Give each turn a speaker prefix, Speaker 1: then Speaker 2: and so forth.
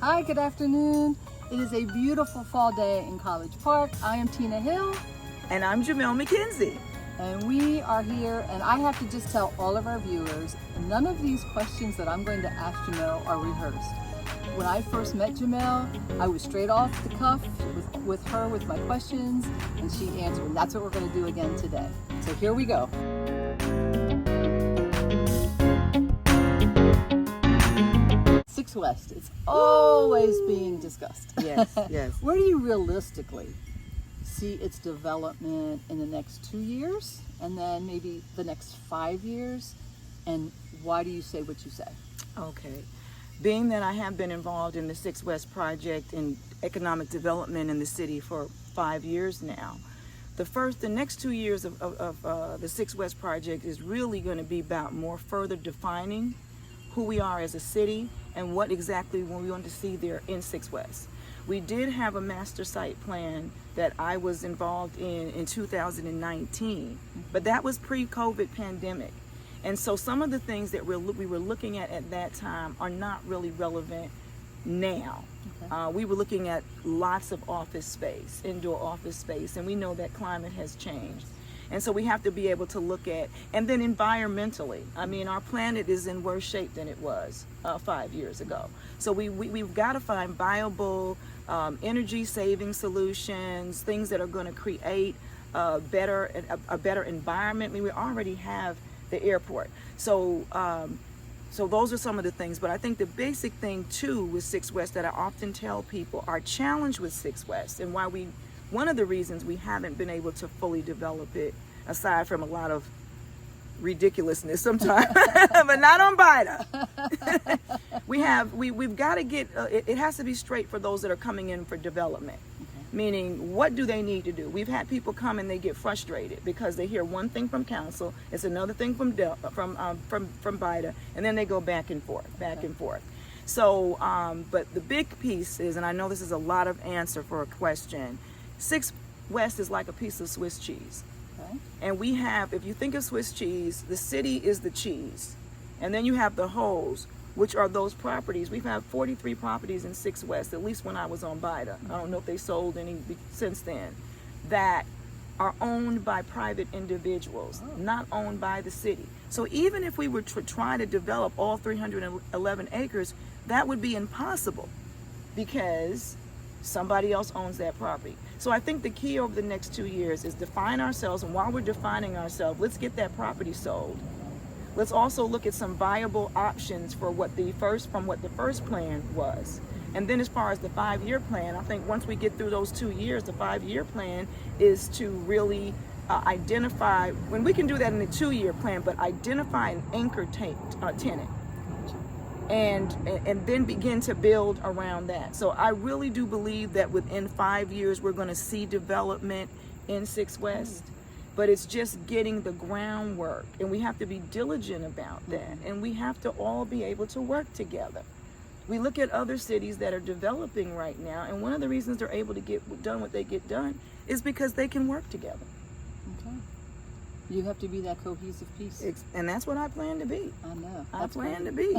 Speaker 1: Hi, good afternoon. It is a beautiful fall day in College Park. I am Tina Hill.
Speaker 2: And I'm Jamelle Mckenzie.
Speaker 1: And we are here, and I have to just tell all of our viewers, none of these questions that I'm going to ask Jamelle are rehearsed. When I first met Jamelle, I was straight off the cuff with her with my questions, and she answered. And that's what we're going to do again today. So here we go. Six West, it's always being discussed.
Speaker 2: Yes, yes.
Speaker 1: Where do you realistically see its development in the next 2 years, and then maybe the next 5 years? And why do you say what you say?
Speaker 2: Okay. Being that I have been involved in the 6 West project and economic development in the city for 5 years now, the next 2 years of the 6 West project is really going to be about more further defining who we are as a city and what exactly we want to see there in 6 West. We did have a master site plan that I was involved in 2019, but that was pre-COVID pandemic. And so some of the things that we were looking at that time are not really relevant now. Okay. We were looking at lots of office space, indoor office space, and we know that climate has changed. And so we have to be able to look at, and then environmentally, I mean, our planet is in worse shape than it was 5 years ago. So we've got to find viable energy saving solutions, things that are going to create a better environment. I mean, we already have the airport. So those are some of the things. But I think the basic thing too with 6 West that I often tell people, our challenge with 6 West and why one of the reasons we haven't been able to fully develop it, aside from a lot of ridiculousness sometimes, but not on Bida. We've got to get, it has to be straight for those that are coming in for development. Okay. Meaning, what do they need to do? We've had people come and they get frustrated because they hear one thing from council, it's another thing from Bida, and then they go back and forth. So, but the big piece is, and I know this is a lot of answer for a question, 6 West is like a piece of Swiss cheese. Okay. And we have, if you think of Swiss cheese, the city is the cheese. And then you have the holes, which are those properties. We've had 43 properties in 6 West, at least when I was on Bida. I don't know if they sold any since then, that are owned by private individuals, not owned by the city. So even if we were to try to develop all 311 acres, that would be impossible because somebody else owns that property. So I think the key over the next 2 years is define ourselves, and while we're defining ourselves, let's get that property sold. Let's also look at some viable options for what the first plan was. And then as far as the 5-year plan, I think once we get through those 2 years, the 5-year plan is to really identify, when we can do that in the 2-year plan, but identify an anchor tenant. And then begin to build around that. So I really do believe that within 5 years we're going to see development in 6 West, but it's just getting the groundwork, and we have to be diligent about that, and we have to all be able to work together. We look at other cities that are developing right now, and one of the reasons they're able to get done what they get done is because they can work together. Okay.
Speaker 1: You have to be that cohesive piece.
Speaker 2: And that's what I plan to be.
Speaker 1: I know.
Speaker 2: I plan to be.